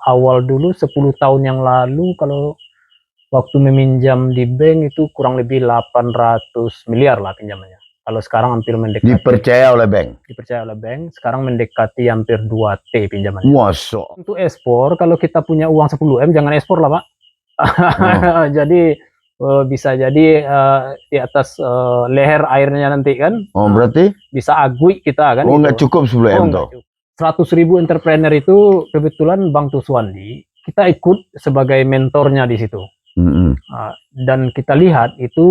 awal dulu 10 tahun yang lalu kalau waktu meminjam di bank itu kurang lebih 800 miliar lah pinjamannya. Kalau sekarang hampir mendekati Dipercaya oleh bank. Sekarang mendekati hampir 2T pinjamannya. Masuk. Untuk ekspor, kalau kita punya uang 10M jangan ekspor lah, Pak. Jadi bisa jadi di atas leher airnya nanti kan. Berarti bisa agui kita kan. nggak cukup 10M tuh. 100.000 entrepreneur itu kebetulan Bang Tuswandi, kita ikut sebagai mentornya di situ. Dan kita lihat itu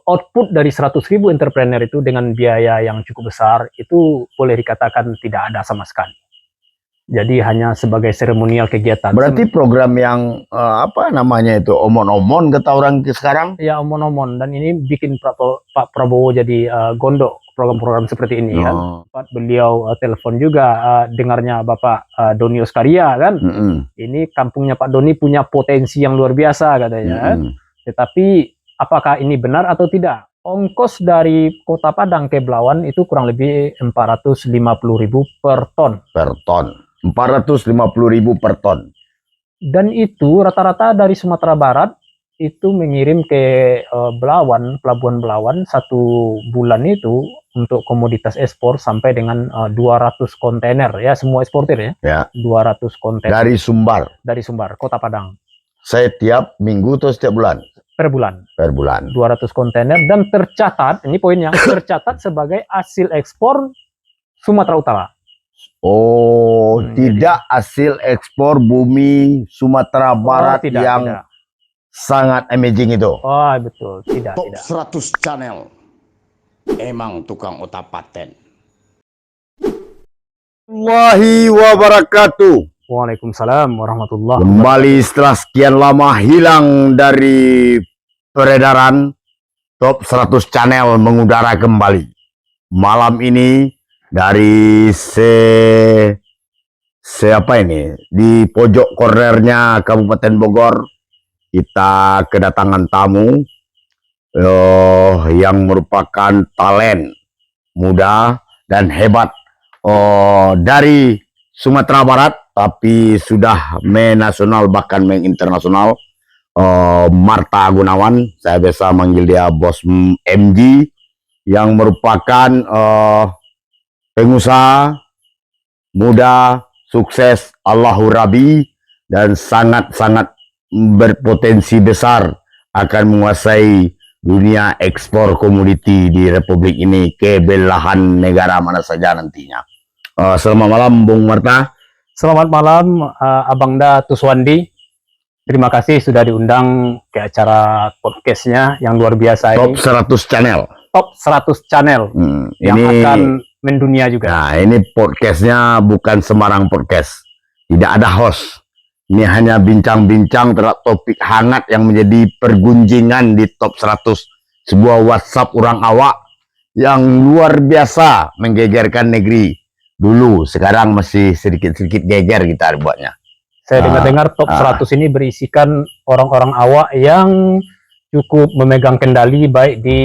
output dari 100.000 entrepreneur itu dengan biaya yang cukup besar itu boleh dikatakan tidak ada sama sekali. Jadi hanya sebagai seremonial kegiatan. Berarti program yang apa namanya itu omon-omon kata orang sekarang? Ya omon-omon, dan ini bikin Pak Prabowo jadi gondok program-program seperti ini kan. Beliau telepon juga dengarnya Bapak Doni Oskaria kan. Ini kampungnya Pak Doni punya potensi yang luar biasa katanya kan. Tetapi apakah ini benar atau tidak? Ongkos dari Kota Padang ke Belawan itu kurang lebih 450.000 per ton. 450.000 per ton. Dan itu rata-rata dari Sumatera Barat itu mengirim ke Belawan, Pelabuhan Belawan satu bulan itu untuk komoditas ekspor sampai dengan 200 kontainer ya, semua eksportir ya. 200 kontainer. Dari Sumbar, Kota Padang. Setiap minggu atau setiap bulan? Per bulan. 200 kontainer, dan tercatat, ini poinnya, tercatat sebagai hasil ekspor Sumatera Utara. Tidak hasil ekspor bumi Sumatera Barat yang sangat amazing itu. Betul, tidak. Top 100 channel emang tukang otak paten. Wahai wabarakatuh. Waalaikumsalam warahmatullahi wabarakatuh. Kembali setelah sekian lama hilang dari peredaran, Top 100 channel mengudara kembali. Malam ini dari siapa ini di pojok cornernya Kabupaten Bogor, kita kedatangan tamu yang merupakan talent muda dan hebat dari Sumatera Barat, tapi sudah menasional bahkan menginternasional. Marta Gunawan, saya biasa manggil dia Bos MG, yang merupakan pengusaha muda, sukses, Allahu Rabi, dan sangat-sangat berpotensi besar akan menguasai dunia ekspor komoditi di Republik ini ke belahan negara mana saja nantinya. Selamat malam Bung Marta. Selamat malam Abangda Tuswandi. Terima kasih sudah diundang ke acara podcastnya yang luar biasa ini. Top 100 channel. Top 100 channel yang ini akan mendunia juga. Nah, ini podcastnya bukan sembarang podcast. Tidak ada host. Ini hanya bincang-bincang terhadap topik hangat yang menjadi pergunjingan di top 100. Sebuah WhatsApp orang awak yang luar biasa menggegerkan negeri. Dulu, sekarang masih sedikit-sedikit geger kita buatnya. Saya dengar-dengar top 100 ini berisikan orang-orang awak yang cukup memegang kendali baik di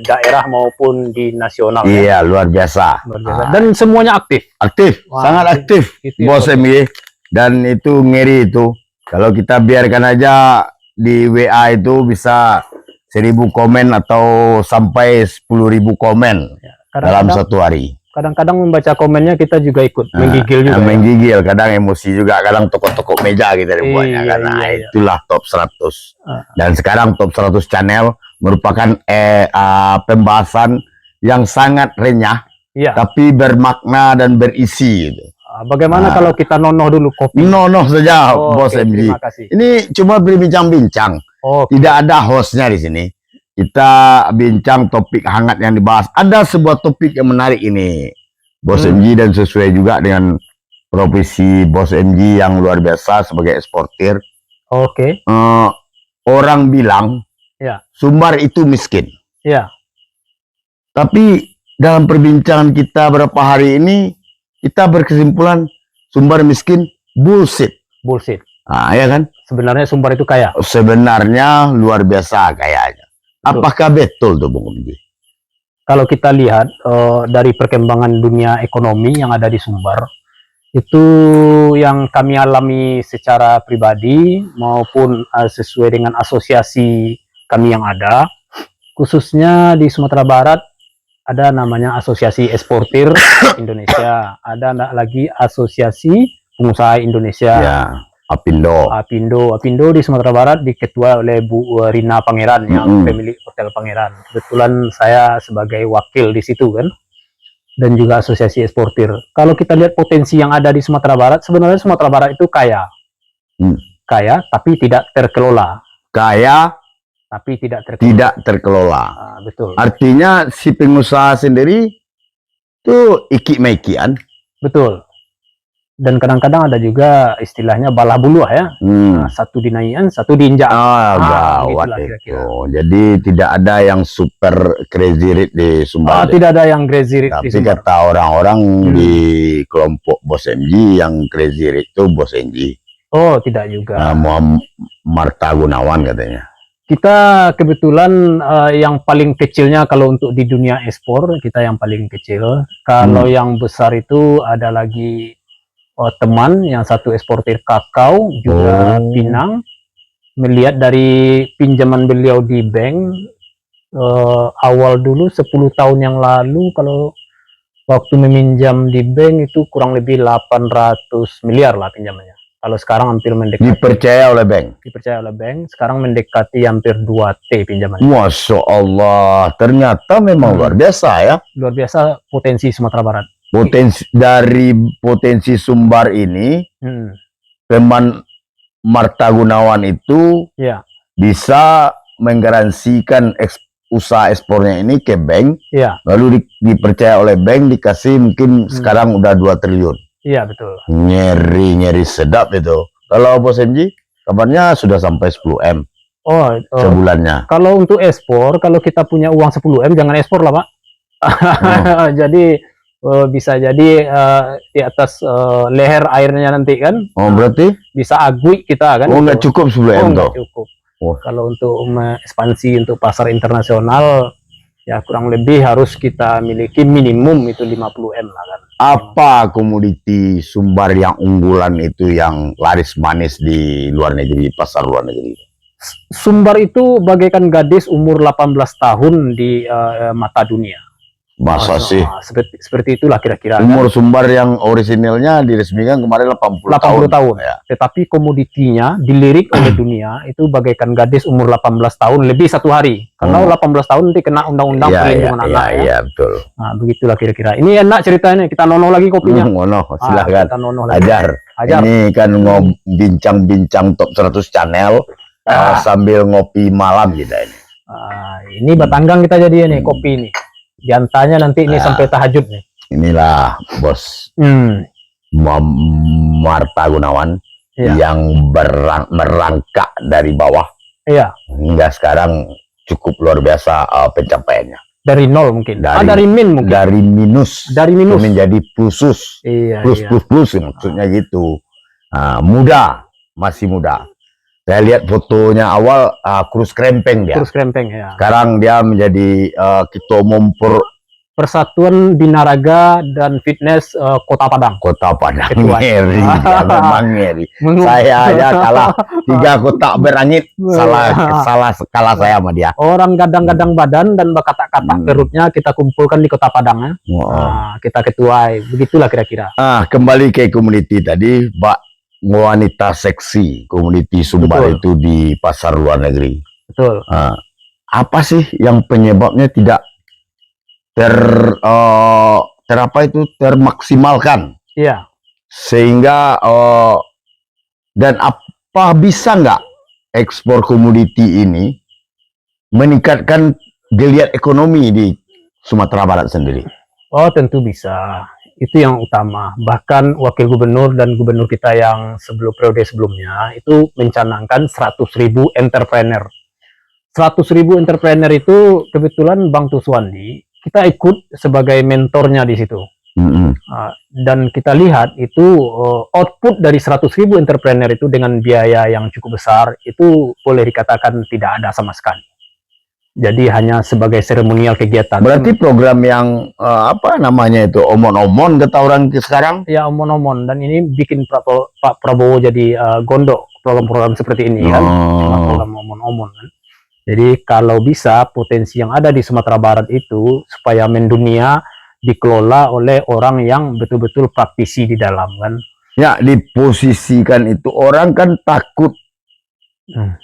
daerah maupun di nasional. Iya, luar biasa. Dan semuanya aktif. Sangat aktif. Bos MG. Dan itu ngeri itu. Kalau kita biarkan aja di WA itu bisa 1.000 komen atau sampai 10.000 komen dalam satu hari. Kadang-kadang membaca komennya kita juga ikut menggigil juga. Menggigil, kadang emosi juga, kadang tokok-tokok meja kita dibuatnya. Karena itulah top 100. Dan sekarang top 100 channel merupakan pembahasan yang sangat renyah, tapi bermakna dan berisi. Bagaimana kalau kita nonoh dulu kopi? Nonoh saja, Bos MG. Ini cuma berbincang-bincang. Tidak ada hostnya di sini. Kita bincang topik hangat yang dibahas. Ada sebuah topik yang menarik ini, Bos MG, dan sesuai juga dengan profesi Bos MG yang luar biasa sebagai eksportir. Orang bilang Sumbar itu miskin. Tapi dalam perbincangan kita beberapa hari ini, kita berkesimpulan Sumbar miskin bullshit. Ya kan? Sebenarnya Sumbar itu kaya. Sebenarnya luar biasa kayanya. Apakah betul tuh Bung MG? Kalau kita lihat dari perkembangan dunia ekonomi yang ada di Sumbar, Itu yang kami alami secara pribadi maupun sesuai dengan asosiasi kami yang ada, khususnya di Sumatera Barat ada namanya Asosiasi Eksportir Indonesia, ada lagi Asosiasi Pengusaha Indonesia. Ya, Apindo. Apindo di Sumatera Barat diketuai oleh Bu Rina Pangeran yang pemilik Hotel Pangeran. Kebetulan saya sebagai wakil di situ kan. Dan juga asosiasi eksportir. Kalau kita lihat potensi yang ada di Sumatera Barat, sebenarnya Sumatera Barat itu kaya. Kaya, tapi tidak terkelola. Kaya, tapi tidak terkelola. Tidak terkelola. Betul. Artinya si pengusaha sendiri itu iki-mekian. Betul. Dan kadang-kadang ada juga istilahnya balah buluh ya. Satu dinaikan, satu diinjak. Gawat itu. Jadi tidak ada yang super crazy rich di Sumbar. Tidak ada yang crazy rich di Sumbar. Tapi kata orang-orang di kelompok Bos MJ, yang crazy rich itu Bos MJ. Oh, tidak juga. Marta Gunawan katanya. Kita kebetulan yang paling kecilnya kalau untuk di dunia ekspor, kita yang paling kecil. Kalau yang besar itu ada lagi teman yang satu eksportir kakao juga pinang. Melihat dari pinjaman beliau di bank awal dulu 10 tahun yang lalu, kalau waktu meminjam di bank itu kurang lebih 800 miliar lah pinjamannya. Kalau sekarang hampir mendekati, dipercaya oleh bank, sekarang mendekati hampir 2T pinjamannya. Masya Allah, ternyata memang luar biasa ya. Luar biasa potensi Sumatera Barat. Dari potensi Sumbar ini, teman Marta Gunawan itu bisa menggaransikan usaha ekspornya ini ke bank, lalu dipercaya oleh bank, dikasih mungkin sekarang udah 2 triliun. Iya, betul. Nyeri sedap itu. Kalau Bos MJ, kabarnya sudah sampai 10M sebulannya. Kalau untuk ekspor, kalau kita punya uang 10M, jangan ekspor lah Pak. Jadi bisa jadi di atas leher airnya nanti kan. Berarti bisa agui kita kan. Nggak cukup 10M nggak cukup. Kalau untuk ekspansi untuk pasar internasional, ya kurang lebih harus kita miliki minimum itu 50M lah kan. Apa komoditi Sumbar yang unggulan itu, yang laris manis di luar negeri, pasar luar negeri? Sumbar itu bagaikan gadis umur 18 tahun di mata dunia. Masa sih? Seperti itulah kira-kira. Umur Sumbar yang orisinilnya diresmikan kemarin 80 tahun. Ya. Tetapi komoditinya dilirik oleh dunia itu bagaikan gadis umur 18 tahun lebih 1 hari. Karena 18 tahun nanti kena undang-undang perlindungan anak. Iya, betul. Nah, begitulah kira-kira. Ini enak ceritanya. Kita nono lagi kopinya. Silahkan. Ajar. Ini kan bincang-bincang top 100 channel sambil ngopi malam kita ini. Ini batanggang kita jadi nih kopi ini. Jantanya nanti ini sampai tahajud nih. Inilah Bos Marta Gunawan yang merangkak dari bawah hingga sekarang cukup luar biasa pencapaiannya. Dari nol mungkin. Dari min mungkin. Dari minus menjadi plus. Plus maksudnya gitu. Muda, masih muda. Saya lihat fotonya awal kurus krempeng dia. Kurus krempeng ya. Sekarang dia menjadi ketua umum Persatuan Binaraga dan Fitness Kota Padang. Kota Padang. Ngeri, ya, memang ngeri. Saya aja kalah 3 kotak berangit, salah saya sama dia. Orang gadang-gadang badan dan berkata-kata perutnya kita kumpulkan di Kota Padang ya. Kita ketuai, begitulah kira-kira. Kembali ke komoditi tadi, Pak. Wanita seksi komoditi Sumbar itu di pasar luar negeri. Betul. Apa sih yang penyebabnya tidak termaksimalkan? Iya. Sehingga dan apa bisa nggak ekspor komoditi ini meningkatkan geliat ekonomi di Sumatera Barat sendiri? Oh, tentu bisa. Itu yang utama. Bahkan wakil gubernur dan gubernur kita yang periode sebelumnya itu mencanangkan 100.000 entrepreneur. 100.000 entrepreneur itu kebetulan Bang Tuswandi kita ikut sebagai mentornya di situ. Dan kita lihat itu output dari 100.000 entrepreneur itu dengan biaya yang cukup besar itu boleh dikatakan tidak ada sama sekali. Jadi hanya sebagai seremonial kegiatan. Berarti program yang apa namanya itu, omon-omon kata orang sekarang? Ya, omon-omon. Dan ini bikin Pak Prabowo jadi gondok program-program seperti ini kan. Cuma program omon-omon kan. Jadi kalau bisa potensi yang ada di Sumatera Barat itu supaya mendunia dikelola oleh orang yang betul-betul praktisi di dalam kan. Ya, diposisikan itu orang kan takut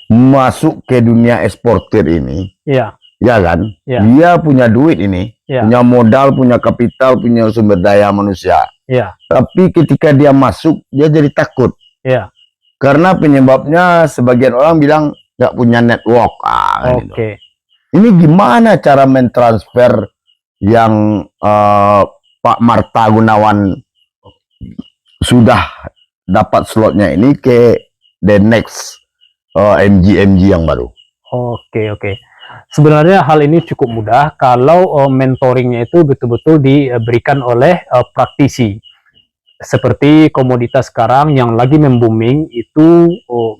masuk ke dunia eksportir ini. Iya. Ya kan? Ya. Dia punya duit ini, Ya. punya modal, punya kapital, punya sumber daya manusia. Iya. Tapi ketika dia masuk, dia jadi takut. Iya. Karena penyebabnya sebagian orang bilang nggak punya network. Oke. Gitu. Ini gimana cara mentransfer yang Pak Marta Gunawan sudah dapat slotnya ini ke the next MG yang baru? Oke. Sebenarnya hal ini cukup mudah kalau mentoringnya itu betul-betul diberikan oleh praktisi. Seperti komoditas sekarang yang lagi membooming itu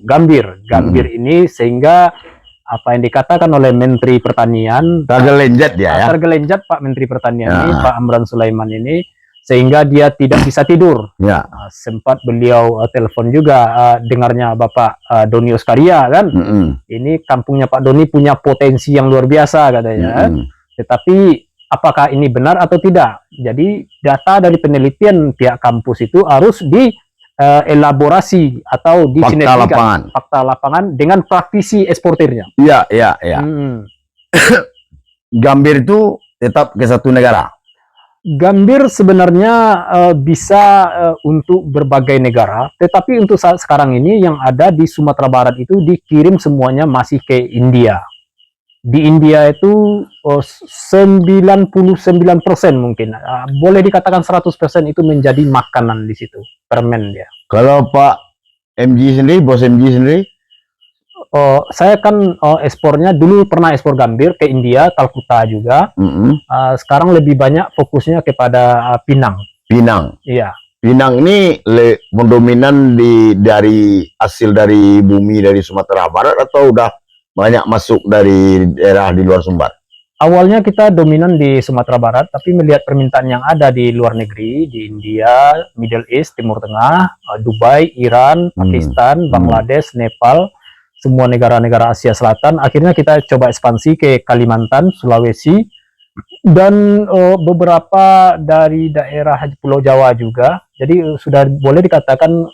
gambir. Gambir ini sehingga apa yang dikatakan oleh Menteri Pertanian tergelenjat dia ya. Tergelenjat Pak Menteri Pertanian ini, Pak Amran Sulaiman ini, sehingga dia tidak bisa tidur. Ya. Sempat beliau telepon juga dengarnya Bapak Doni Oskaria kan. Ini kampungnya Pak Doni punya potensi yang luar biasa katanya. Tetapi apakah ini benar atau tidak? Jadi data dari penelitian pihak kampus itu harus dielaborasi atau disinergikan fakta lapangan dengan praktisi eksportirnya. Iya. Gambir itu tetap ke satu negara. Gambir sebenarnya bisa untuk berbagai negara, tetapi untuk saat sekarang ini yang ada di Sumatera Barat itu dikirim semuanya masih ke India. Di India itu 99% mungkin, boleh dikatakan 100% itu menjadi makanan di situ, permen dia. Kalau Pak MG sendiri, bos MG sendiri? Saya kan ekspornya dulu pernah ekspor gambir ke India, Calcutta juga. Sekarang lebih banyak fokusnya kepada Pinang. Pinang. Iya. Pinang ini mendominan dari hasil dari bumi dari Sumatera Barat atau udah banyak masuk dari daerah di luar Sumbar? Awalnya kita dominan di Sumatera Barat, tapi melihat permintaan yang ada di luar negeri, di India, Middle East, Timur Tengah, Dubai, Iran, Pakistan, Bangladesh, Nepal, semua negara-negara Asia Selatan, akhirnya kita coba ekspansi ke Kalimantan, Sulawesi, dan beberapa dari daerah Pulau Jawa juga. Jadi sudah boleh dikatakan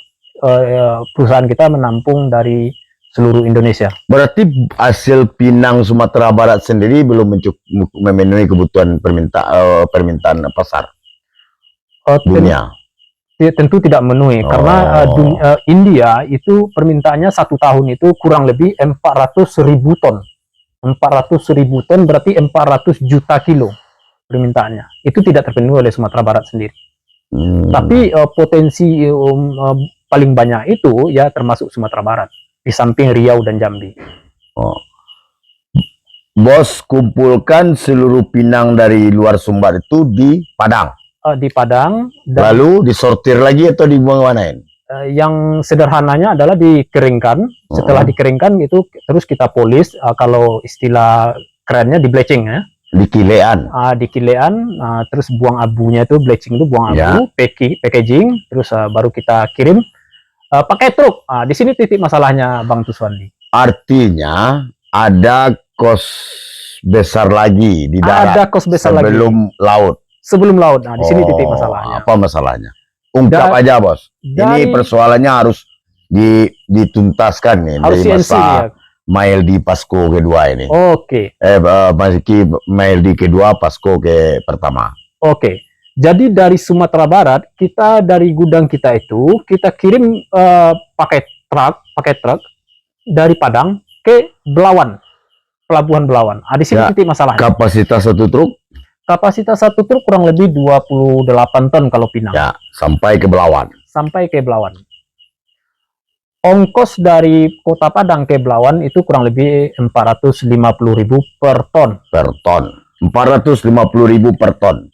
perusahaan kita menampung dari seluruh Indonesia. Berarti hasil Pinang Sumatera Barat sendiri belum memenuhi kebutuhan permintaan pasar dunia? Tentu tidak memenuhi, karena India itu permintaannya satu tahun itu kurang lebih 400.000 ton. 400.000 ton berarti 400 juta kilo permintaannya. Itu tidak terpenuhi oleh Sumatera Barat sendiri. Tapi potensi paling banyak itu ya termasuk Sumatera Barat, di samping Riau dan Jambi. Bos kumpulkan seluruh pinang dari luar Sumbar itu di Padang? Di Padang. Lalu disortir lagi atau dibuang manain? Yang sederhananya adalah dikeringkan. Setelah dikeringkan itu terus kita polis, kalau istilah kerennya di bleaching ya. Dikilean. Dikilean, terus buang abunya itu, bleaching itu buang abu, packaging, terus baru kita kirim pakai truk. Di sini titik masalahnya Bang Tuswandi. Artinya ada kos besar lagi di darat. Ada kos besar sebelum lagi. Laut. Sebelum laut. Nah, di sini titik masalahnya. Apa masalahnya? Ungkap aja, Bos. Ini persoalannya harus dituntaskan nih dari masa Maildi Pasco kedua ini. Oke. Maildi kedua, Pasco ke pertama. Oke. Jadi dari Sumatera Barat, kita dari gudang kita itu, kita kirim pakai truk dari Padang ke Belawan, Pelabuhan Belawan. Di sini titik masalahnya. Kapasitas satu truk? Kapasitas satu truk kurang lebih 28 ton kalau Pinang. Ya, sampai ke Belawan. Sampai ke Belawan. Ongkos dari Kota Padang ke Belawan itu kurang lebih 450.000 per ton. Per ton. 450.000 per ton.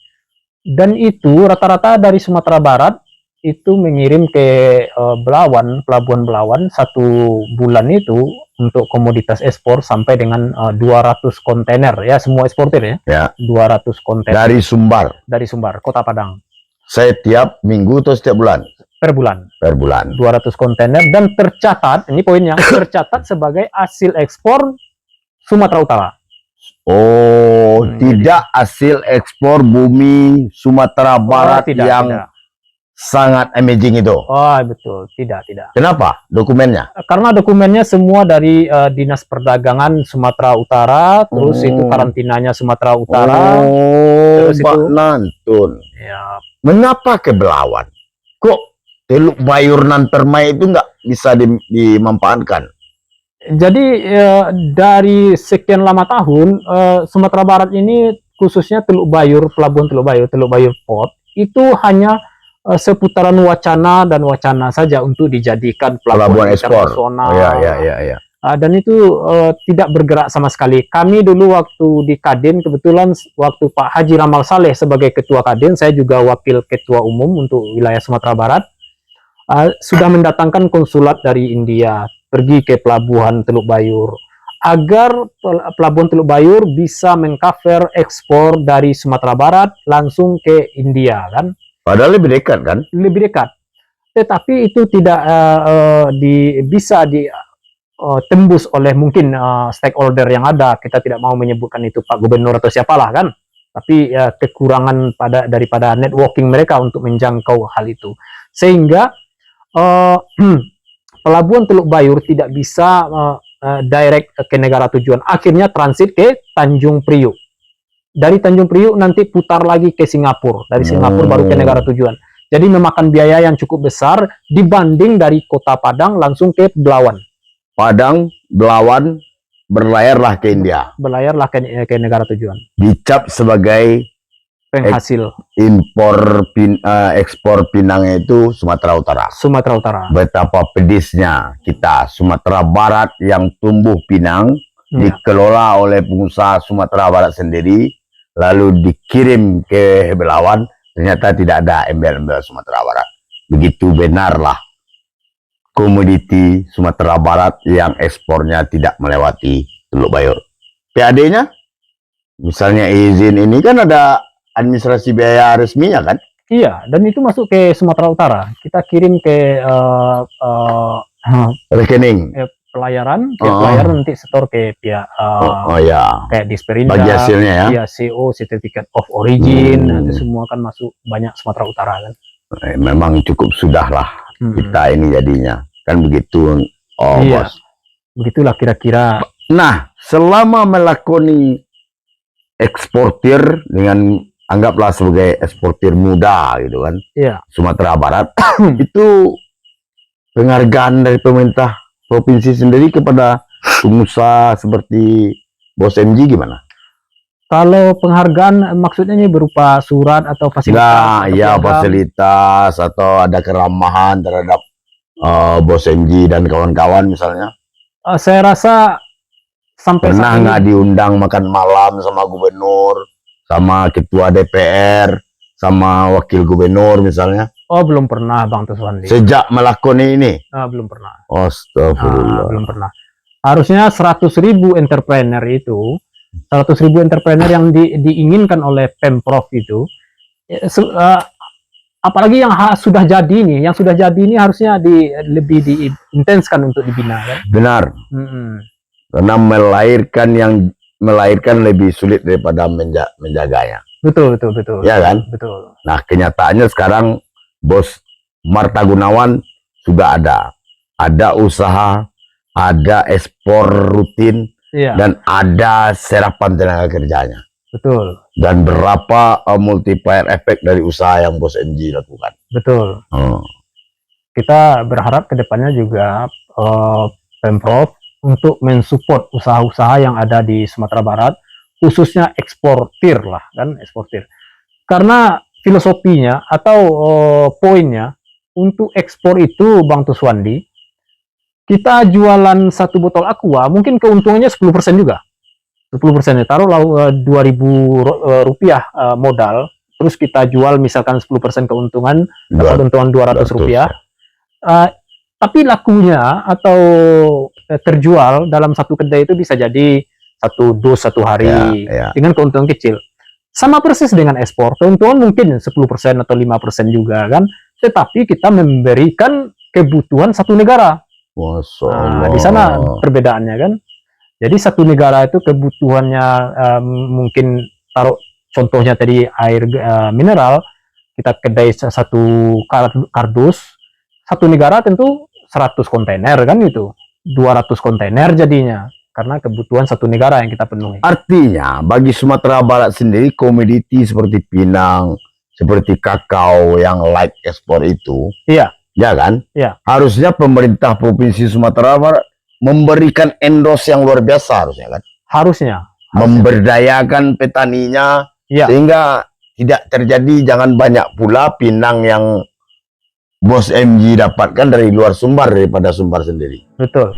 Dan itu rata-rata dari Sumatera Barat itu mengirim ke Belawan, Pelabuhan Belawan, satu bulan itu untuk komoditas ekspor sampai dengan 200 kontainer ya, semua eksportir ya. Ya. 200 kontainer Dari Sumbar. dari Sumbar, Kota Padang. Setiap minggu atau setiap bulan? Per bulan. Per bulan. 200 kontainer dan tercatat, ini poinnya, tercatat sebagai hasil ekspor Sumatera Utara. Oh, tidak hasil ekspor bumi Sumatera Barat tidak, yang tidak. sangat amazing itu. Oh, betul, tidak. Kenapa? Dokumennya? Karena dokumennya semua dari Dinas Perdagangan Sumatera Utara, terus itu karantinanya Sumatera Utara. Oh, terus Pak itu, Nantun. ya, Mengapa ke Belawan? Kok Teluk Bayur nan Permai itu nggak bisa dimanfaatkan? jadi dari sekian lama tahun Sumatera Barat ini khususnya Teluk Bayur, Pelabuhan Teluk Bayur Port itu hanya seputaran wacana dan wacana saja untuk dijadikan pelabuhan ekspor. internasional. Oh, ya. Dan itu tidak bergerak sama sekali. Kami dulu waktu di Kadin, kebetulan waktu Pak Haji Ramal Saleh sebagai Ketua Kadin, saya juga Wakil Ketua Umum untuk wilayah Sumatera Barat, sudah mendatangkan konsulat dari India, pergi ke Pelabuhan Teluk Bayur, agar Pelabuhan Teluk Bayur bisa mengcover ekspor dari Sumatera Barat langsung ke India, kan? Padahal lebih dekat, kan? Lebih dekat. Tetapi itu tidak bisa tembus oleh mungkin stakeholder yang ada. Kita tidak mau menyebutkan itu Pak Gubernur atau siapalah, kan? Tapi kekurangan daripada networking mereka untuk menjangkau hal itu. Sehingga Pelabuhan Teluk Bayur tidak bisa direct ke negara tujuan. Akhirnya transit ke Tanjung Priuk. Dari Tanjung Priuk nanti putar lagi ke Singapura. Dari Singapura baru ke negara tujuan. Jadi memakan biaya yang cukup besar dibanding dari Kota Padang langsung ke Belawan. Padang, Belawan, berlayarlah ke India. Berlayarlah ke negara tujuan. Dicap sebagai Penghasil ekspor pinangnya itu Sumatera Utara. Sumatera Utara. Betapa pedisnya kita Sumatera Barat yang tumbuh pinang dikelola oleh pengusaha Sumatera Barat sendiri, lalu dikirim ke Belawan, ternyata tidak ada embel-embel Sumatera Barat. Begitu benarlah komoditi Sumatera Barat yang ekspornya tidak melewati Teluk Bayur. PAD-nya, misalnya izin ini kan ada administrasi biaya resminya, kan? Iya, dan itu masuk ke Sumatera Utara. Kita kirim ke rekening pelayaran, pelayaran nanti setor ke pihak kayak Disperinda, bagi hasilnya ya. Iya, CO, Certificate of Origin, itu semua kan masuk banyak Sumatera Utara, kan? Memang cukup sudahlah kita ini jadinya, kan begitu. Iya, Bos. Begitulah kira-kira. Nah, selama melakoni eksportir dengan anggaplah sebagai eksportir muda gitu kan, Sumatera Barat, itu penghargaan dari pemerintah provinsi sendiri kepada pengusaha seperti Bos MG gimana? Kalau penghargaan maksudnya ini berupa surat atau fasilitas? Ya, fasilitas atau ada keramahan terhadap Bos MG dan kawan-kawan misalnya. Saya rasa sampai pernah nggak diundang makan malam sama gubernur, sama ketua DPR, sama wakil gubernur misalnya? Oh, belum pernah, Bang Tuswandi. Sejak melakoni ini? Belum pernah. Astagfirullah. Belum pernah. Harusnya 100.000 entrepreneur itu, 100.000 entrepreneur yang diinginkan oleh Pemprov itu, apalagi yang sudah jadi nih, harusnya lebih diintenskan untuk dibina, kan? Benar. Karena melahirkan lebih sulit daripada menjaganya. Betul. Ya kan? Betul. Nah, kenyataannya sekarang Bos Marta Gunawan sudah ada usaha, ada ekspor rutin, dan ada serapan tenaga kerjanya. Betul. Dan berapa multiplier efek dari usaha yang Bos MG lakukan. Betul. Kita berharap kedepannya juga Pemprov untuk mensupport usaha-usaha yang ada di Sumatera Barat, khususnya eksportir lah, kan, eksportir. Karena filosofinya atau poinnya untuk ekspor itu, Bang Tuswandi, kita jualan satu botol aqua mungkin keuntungannya 10% juga. 10% ya, taruhlah 2.000 rupiah modal, terus kita jual misalkan 10% keuntungan, dapat untungan 200 rupiah. Tapi lakunya atau terjual dalam satu kedai itu bisa jadi 1 dus 1 hari dengan keuntungan kecil. Sama persis dengan ekspor, keuntungan mungkin 10% atau 5% juga kan. Tetapi kita memberikan kebutuhan satu negara. Nah, di sana perbedaannya kan. Jadi satu negara itu kebutuhannya mungkin taruh contohnya tadi air mineral, kita kedai 1 kardus, satu negara tentu 100 kontainer kan gitu, 200 kontainer jadinya karena kebutuhan satu negara yang kita penuhi. Artinya bagi Sumatera Barat sendiri komoditi seperti pinang, seperti kakao yang light ekspor itu, ya kan? Harusnya pemerintah Provinsi Sumatera Barat memberikan endorse yang luar biasa harusnya kan? Harusnya. Memberdayakan petaninya sehingga tidak terjadi, jangan banyak pula pinang yang Bos MG dapatkan dari luar Sumbar daripada Sumbar sendiri. Betul.